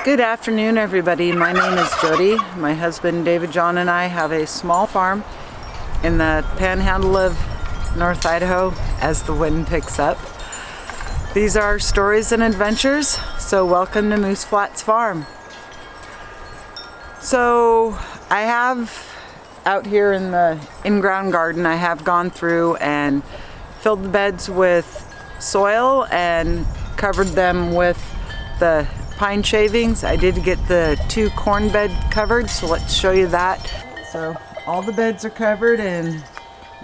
Good afternoon, everybody. My name is Jody. My husband David John and I have a small farm in the panhandle of North Idaho as the wind picks up. These are stories and adventures, so welcome to Moose Flats Farm. So I have out here in the in-ground garden, I have gone through and filled the beds with soil and covered them with the pine shavings. I did get the 2 corn bed covered, so let's show you that. So all the beds are covered and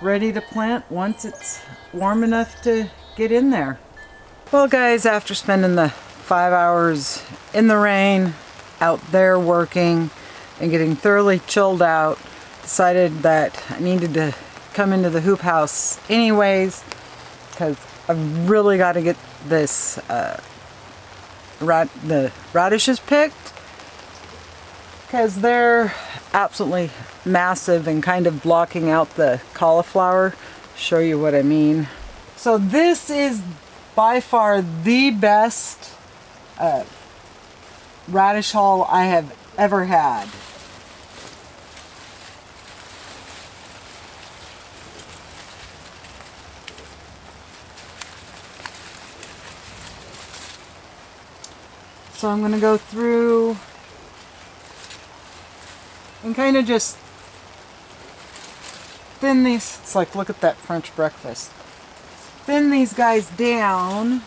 ready to plant once it's warm enough to get in there. Well guys, after spending the 5 hours in the rain out there working and getting thoroughly chilled out, decided that I needed to come into the hoop house anyways because I've really got to get this the radishes picked because they're absolutely massive and kind of blocking out the cauliflower. Show you what I mean. So this is by far the best radish haul I have ever had. So I'm going to go through and kind of just thin these, it's like, look at that French breakfast. Thin these guys down.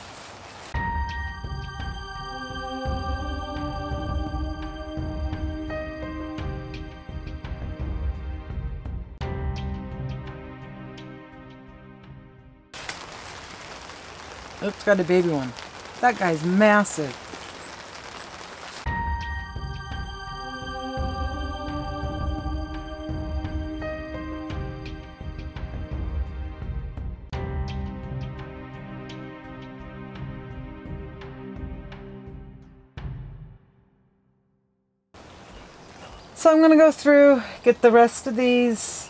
Oops, got a baby one. That guy's massive. So I'm going to go through, get the rest of these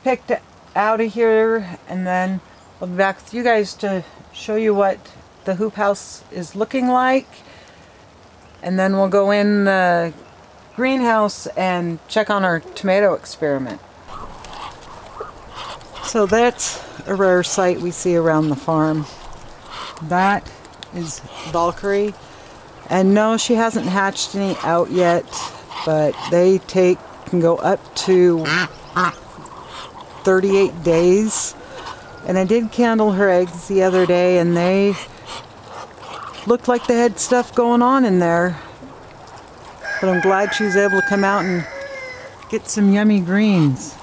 picked out of here, and then I'll be back with you guys to show you what the hoop house is looking like. And then we'll go in the greenhouse and check on our tomato experiment. So that's a rare sight we see around the farm. That is Valkyrie. And no, she hasn't hatched any out yet, but they can go up to 38 days. And I did candle her eggs the other day and they looked like they had stuff going on in there. But I'm glad she was able to come out and get some yummy greens.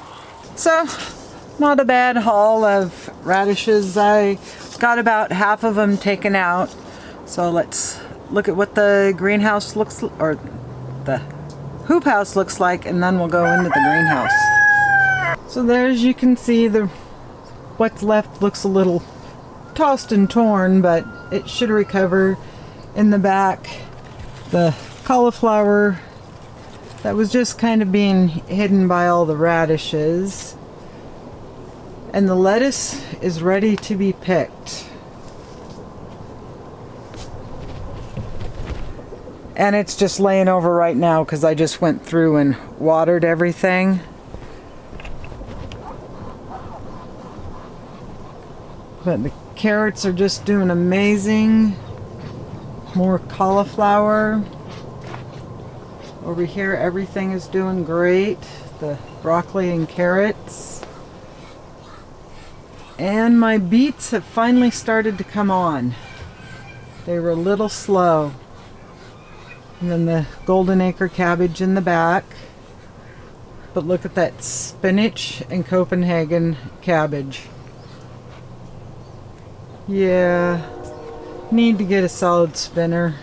So, not a bad haul of radishes. I got about half of them taken out. So let's look at what the greenhouse looks, or the hoop house looks like, and then we'll go into the greenhouse. So there, as you can see, what's left looks a little tossed and torn, but it should recover. In the back, the cauliflower that was just kind of being hidden by all the radishes, and the lettuce is ready to be picked. And it's just laying over right now because I just went through and watered everything. But the carrots are just doing amazing. More cauliflower. Over here everything is doing great. The broccoli and carrots. And my beets have finally started to come on. They were a little slow. And then the golden acre cabbage in the back. But look at that spinach and Copenhagen cabbage. Yeah, need to get a solid spinner.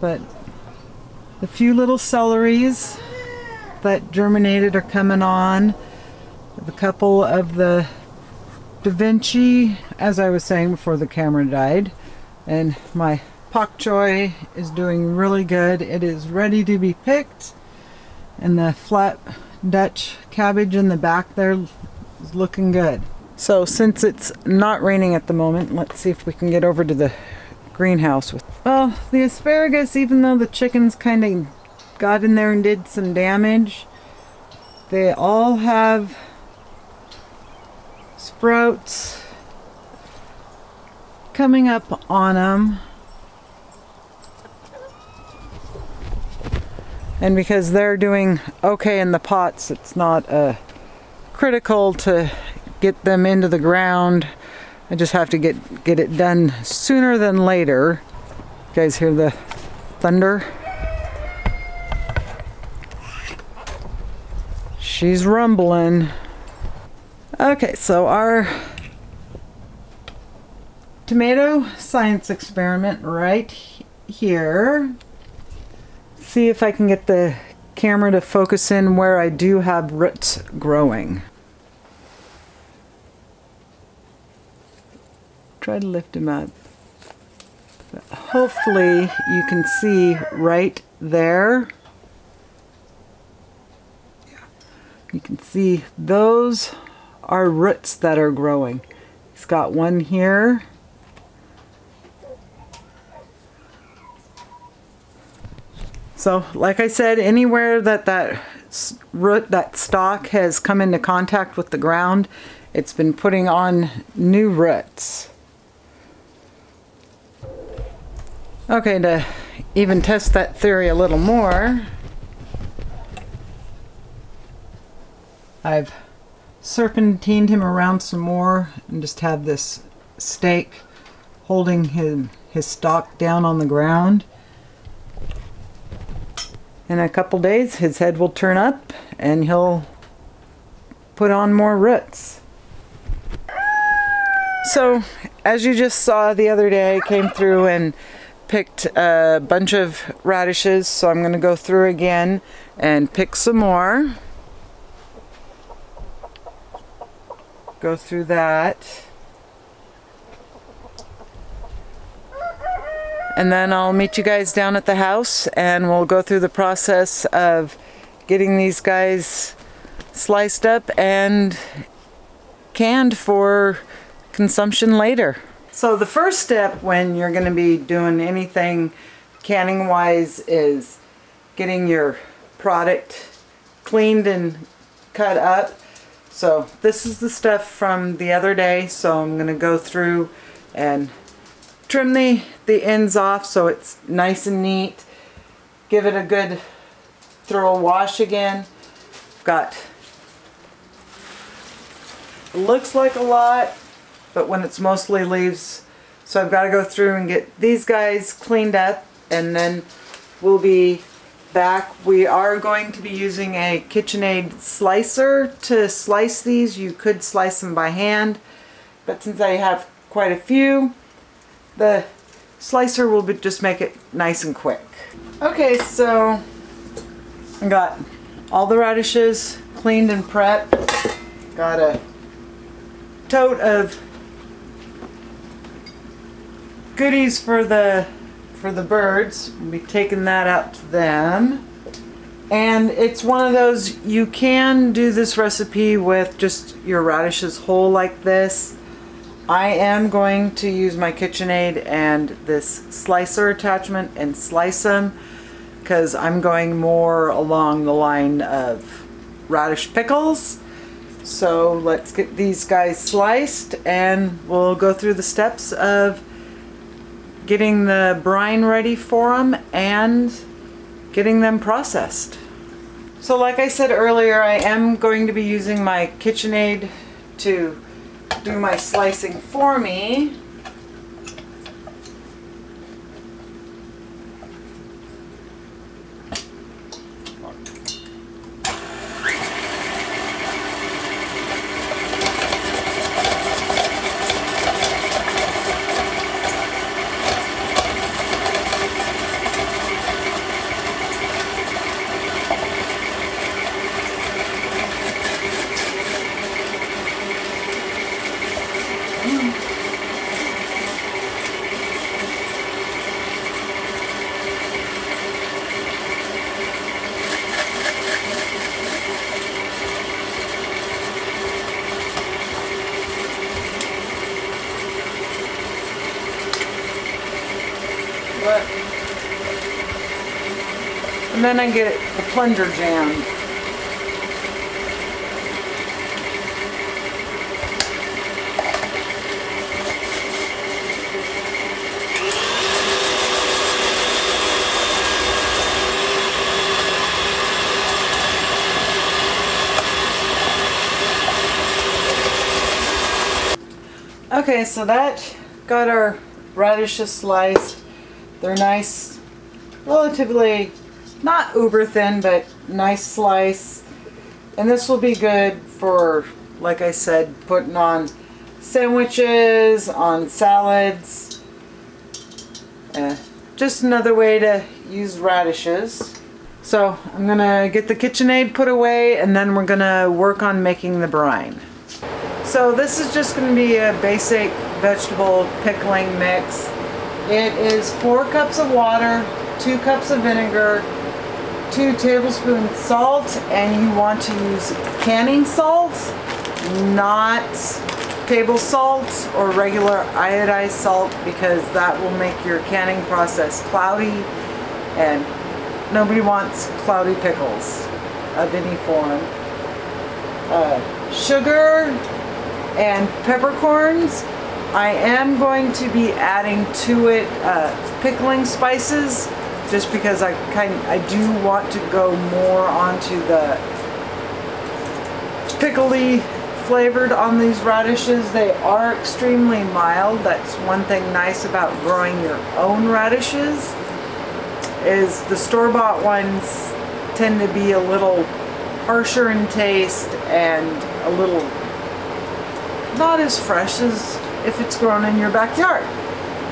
But the few little celeries that germinated are coming on. A couple of the Da Vinci, as I was saying before the camera died. And my pak choy is doing really good. It is ready to be picked. And the flat Dutch cabbage in the back there is looking good. So since it's not raining at the moment, let's see if we can get over to the greenhouse with. Well, the asparagus, even though the chickens kind of got in there and did some damage, they all have sprouts coming up on them. And because they're doing okay in the pots, it's not critical to get them into the ground. I just have to get it done sooner than later. You guys hear the thunder? She's rumbling. Okay, so our tomato science experiment right here. See if I can get the camera to focus in where I do have roots growing. Try to lift him up. But hopefully you can see right there. Yeah. You can see those are roots that are growing. He's got one here. So, like I said, anywhere that root, that stalk has come into contact with the ground, it's been putting on new roots. Okay, to even test that theory a little more, I've serpentined him around some more and just have this stake holding his stalk down on the ground. In a couple days, his head will turn up and he'll put on more roots. So, as you just saw the other day, I came through and picked a bunch of radishes, so I'm going to go through again and pick some more. Go through that. And then I'll meet you guys down at the house and we'll go through the process of getting these guys sliced up and canned for consumption later. So the first step when you're going to be doing anything canning wise is getting your product cleaned and cut up. So this is the stuff from the other day, so I'm going to go through and trim the ends off so it's nice and neat. Give it a good thorough wash again. Got, looks like a lot, but when it's mostly leaves, so I've got to go through and get these guys cleaned up, and then we'll be back. We are going to be using a KitchenAid slicer to slice these. You could slice them by hand, but since I have quite a few, the slicer will just make it nice and quick. Okay, so I got all the radishes cleaned and prepped. Got a tote of goodies for the birds. We'll be taking that out to them. And it's one of those, you can do this recipe with just your radishes whole like this. I am going to use my KitchenAid and this slicer attachment and slice them because I'm going more along the line of radish pickles. So let's get these guys sliced and we'll go through the steps of getting the brine ready for them and getting them processed. So like I said earlier, I am going to be using my KitchenAid to do my slicing for me. And then I get the plunger jam. Okay, so that got our radishes sliced. They're nice, relatively not uber thin, but nice slice. And this will be good for, like I said, putting on sandwiches, on salads. Just another way to use radishes. So I'm gonna get the KitchenAid put away, and then we're gonna work on making the brine. So this is just going to be a basic vegetable pickling mix. It is 4 cups of water, 2 cups of vinegar, 2 tablespoons salt, and you want to use canning salt, not table salt or regular iodized salt, because that will make your canning process cloudy, and nobody wants cloudy pickles of any form. Sugar and peppercorns. I am going to be adding to it pickling spices, just because I do want to go more onto the pickly flavored on these radishes. They are extremely mild. That's one thing nice about growing your own radishes, is the store-bought ones tend to be a little harsher in taste and a little not as fresh as if it's grown in your backyard.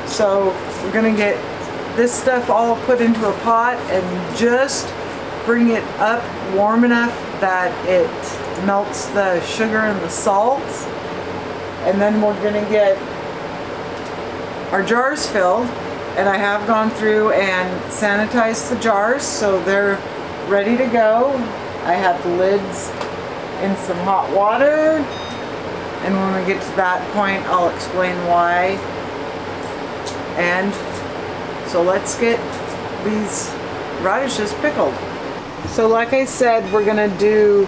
So we're gonna get this stuff all put into a pot and just bring it up warm enough that it melts the sugar and the salt. And then we're gonna get our jars filled, and I have gone through and sanitized the jars so they're ready to go. I have the lids in some hot water, and when we get to that point I'll explain why. And so let's get these radishes pickled. So like I said, we're gonna do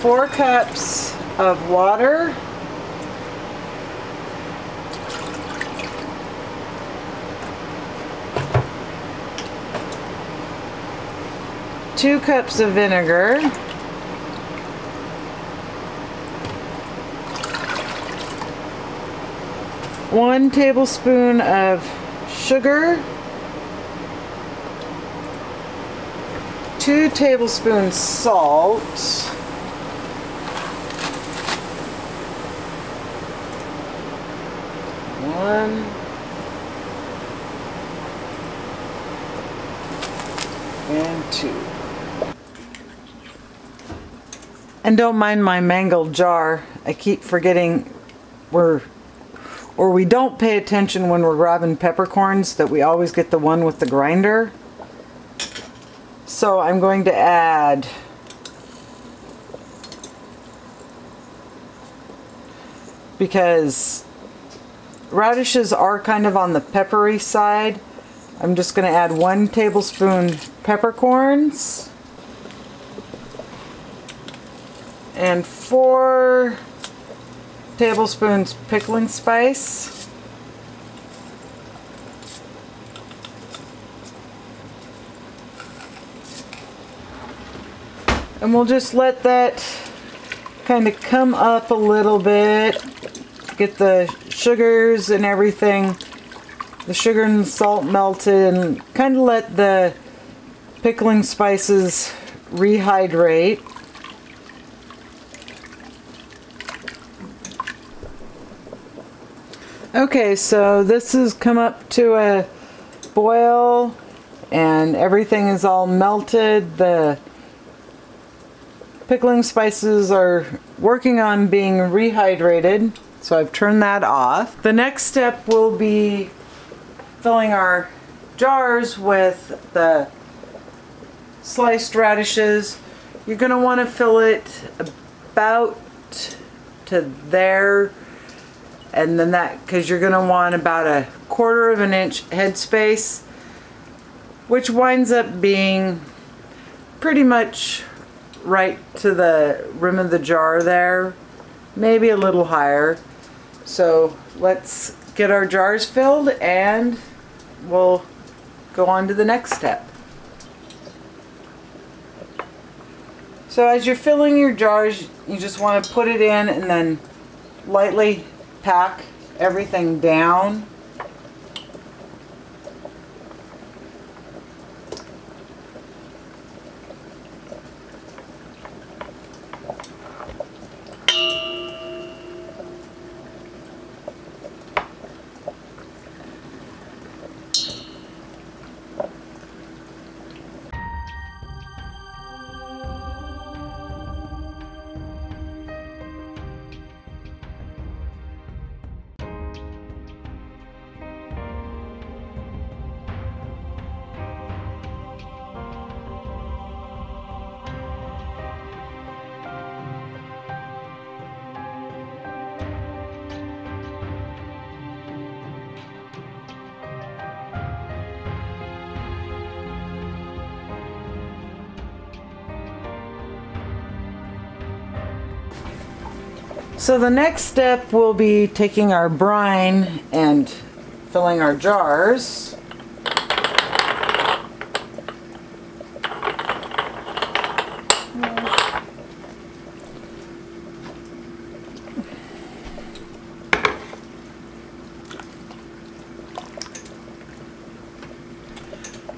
4 cups of water, two cups of vinegar, 1 tablespoon of sugar, 2 tablespoons salt, 1 and 2. And don't mind my mangled jar. I keep forgetting we don't pay attention when we're grabbing peppercorns that we always get the one with the grinder. So I'm going to add because radishes are kind of on the peppery side, I'm just going to add 1 tablespoon peppercorns and 4 tablespoons pickling spice, and we'll just let that kind of come up a little bit, get the sugars and everything, the sugar and the salt melted, and kind of let the pickling spices rehydrate. Okay, so this has come up to a boil and everything is all melted. The pickling spices are working on being rehydrated, so I've turned that off. The next step will be filling our jars with the sliced radishes. You're going to want to fill it about to there, and then that, because you're going to want about a 1/4 of an inch headspace, which winds up being pretty much right to the rim of the jar there, maybe a little higher. So let's get our jars filled and we'll go on to the next step. So as you're filling your jars, you just want to put it in and then lightly pack everything down. So the next step will be taking our brine and filling our jars.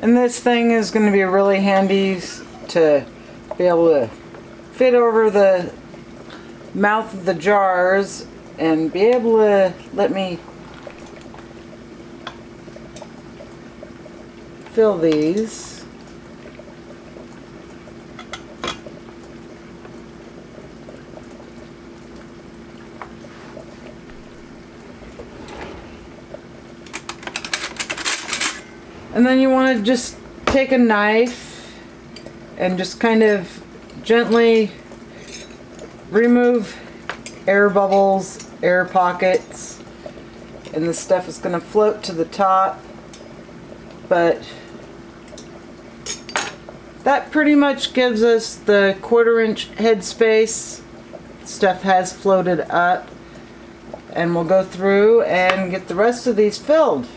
And this thing is going to be really handy to be able to fit over the mouth of the jars and be able to let me fill these. And then you want to just take a knife and just kind of gently remove air bubbles, air pockets, and the stuff is going to float to the top. But that pretty much gives us the 1/4 inch head space. Stuff has floated up, and we'll go through and get the rest of these filled.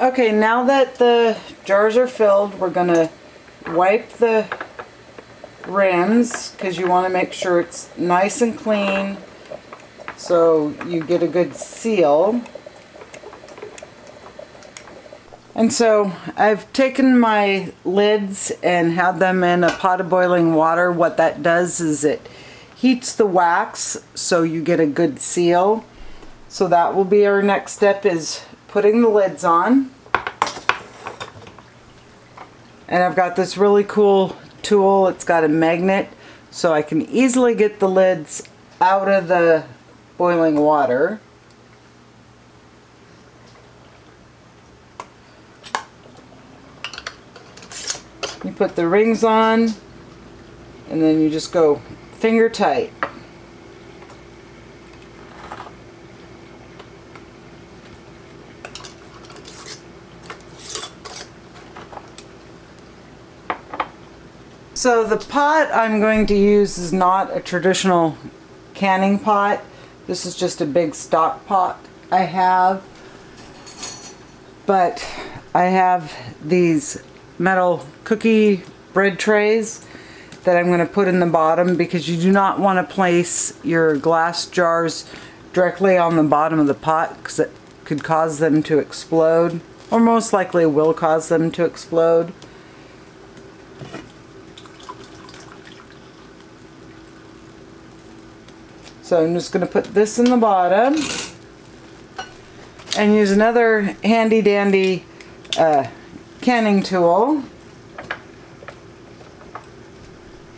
Okay, now that the jars are filled, we're going to wipe the rims because you want to make sure it's nice and clean so you get a good seal. And so I've taken my lids and had them in a pot of boiling water. What that does is it heats the wax so you get a good seal. So that will be our next step, is putting the lids on. And I've got this really cool tool. It's got a magnet so I can easily get the lids out of the boiling water. You put the rings on and then you just go finger tight. So the pot I'm going to use is not a traditional canning pot. This is just a big stock pot I have. But I have these metal cookie bread trays that I'm going to put in the bottom, because you do not want to place your glass jars directly on the bottom of the pot because it could cause them to explode, or most likely will cause them to explode. So I'm just going to put this in the bottom and use another handy dandy canning tool,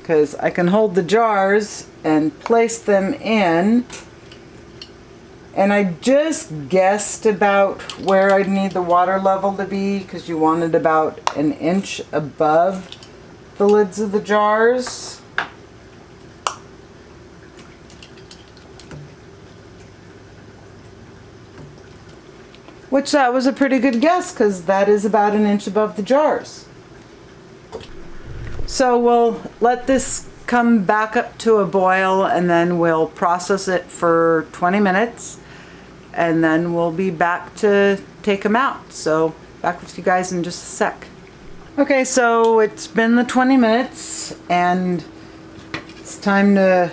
because I can hold the jars and place them in. And I just guessed about where I'd need the water level to be, because you want it about an inch above the lids of the jars. Which that was a pretty good guess, because that is about an inch above the jars. So we'll let this come back up to a boil, and then we'll process it for 20 minutes. And then we'll be back to take them out. So back with you guys in just a sec. Okay, so it's been the 20 minutes and it's time to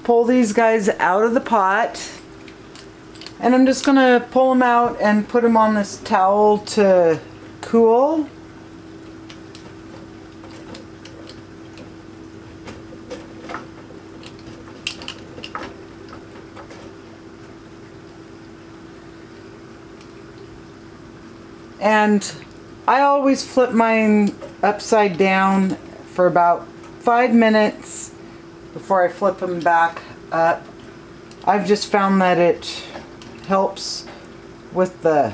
pull these guys out of the pot. And I'm just gonna pull them out and put them on this towel to cool. And I always flip mine upside down for about 5 minutes before I flip them back up. I've just found that it helps with the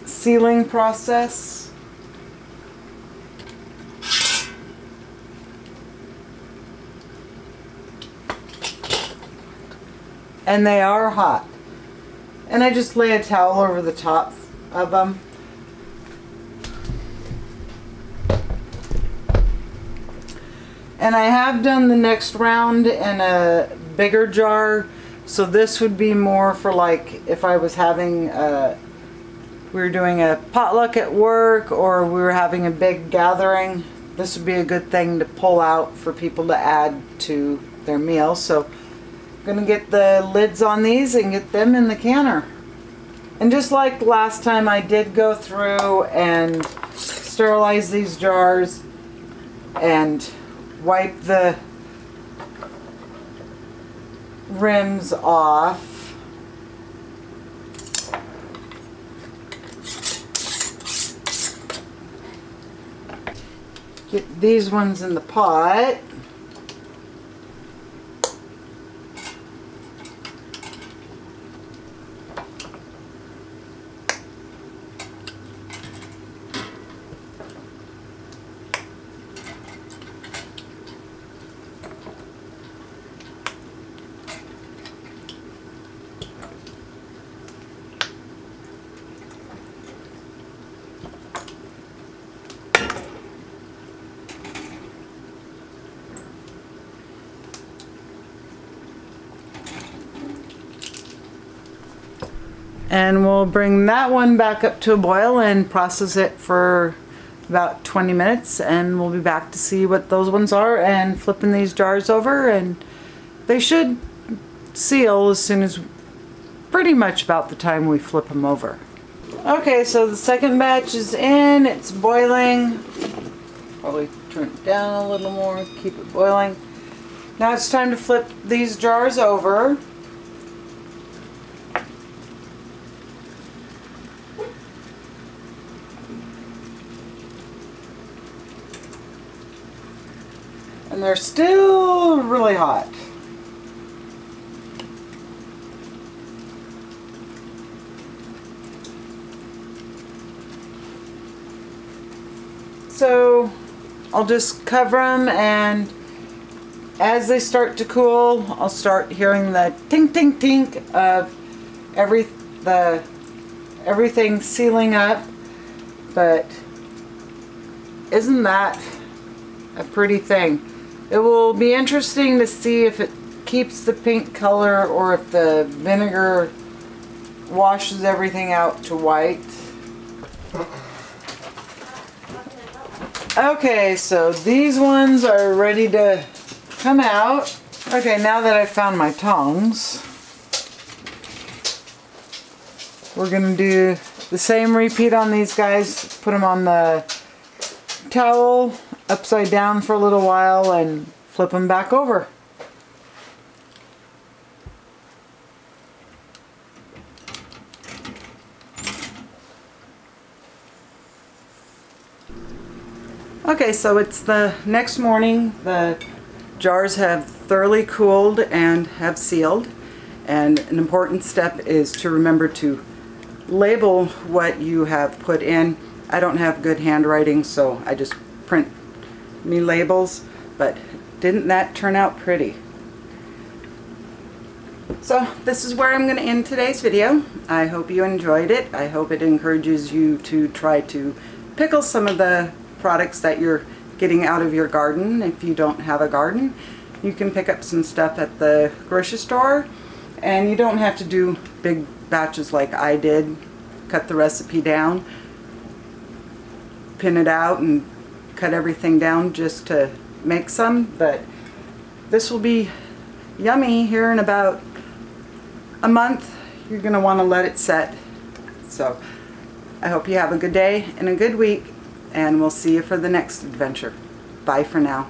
sealing process. And they are hot. And I just lay a towel over the top of them. And I have done the next round in a bigger jar, so this would be more for like if I was having we were doing a potluck at work, or we were having a big gathering. This would be a good thing to pull out for people to add to their meal. So I'm gonna get the lids on these and get them in the canner. And just like last time, I did go through and sterilize these jars and wipe the rims off. Get these ones in the pot. And we'll bring that one back up to a boil and process it for about 20 minutes, and we'll be back to see what those ones are and flipping these jars over, and they should seal as soon as pretty much about the time we flip them over. Okay, so the second batch is in, it's boiling. Probably turn it down a little more, keep it boiling. Now it's time to flip these jars over. And they're still really hot. So I'll just cover them, and as they start to cool, I'll start hearing the tink tink tink of everything sealing up. But isn't that a pretty thing? It will be interesting to see if it keeps the pink color or if the vinegar washes everything out to white. Okay, so these ones are ready to come out. Okay, now that I've found my tongs, we're gonna do the same repeat on these guys. Put them on the towel upside down for a little while and flip them back over. Okay, so it's the next morning. The jars have thoroughly cooled and have sealed. And an important step is to remember to label what you have put in. I don't have good handwriting, so I just print me labels, but didn't that turn out pretty? So this is where I'm going to end today's video. I hope you enjoyed it. I hope it encourages you to try to pickle some of the products that you're getting out of your garden. If you don't have a garden, you can pick up some stuff at the grocery store, and you don't have to do big batches like I did. Cut the recipe down, pin it out, and cut everything down just to make some. But this will be yummy here in about a month. You're going to want to let it set. So I hope you have a good day and a good week, and we'll see you for the next adventure. Bye for now.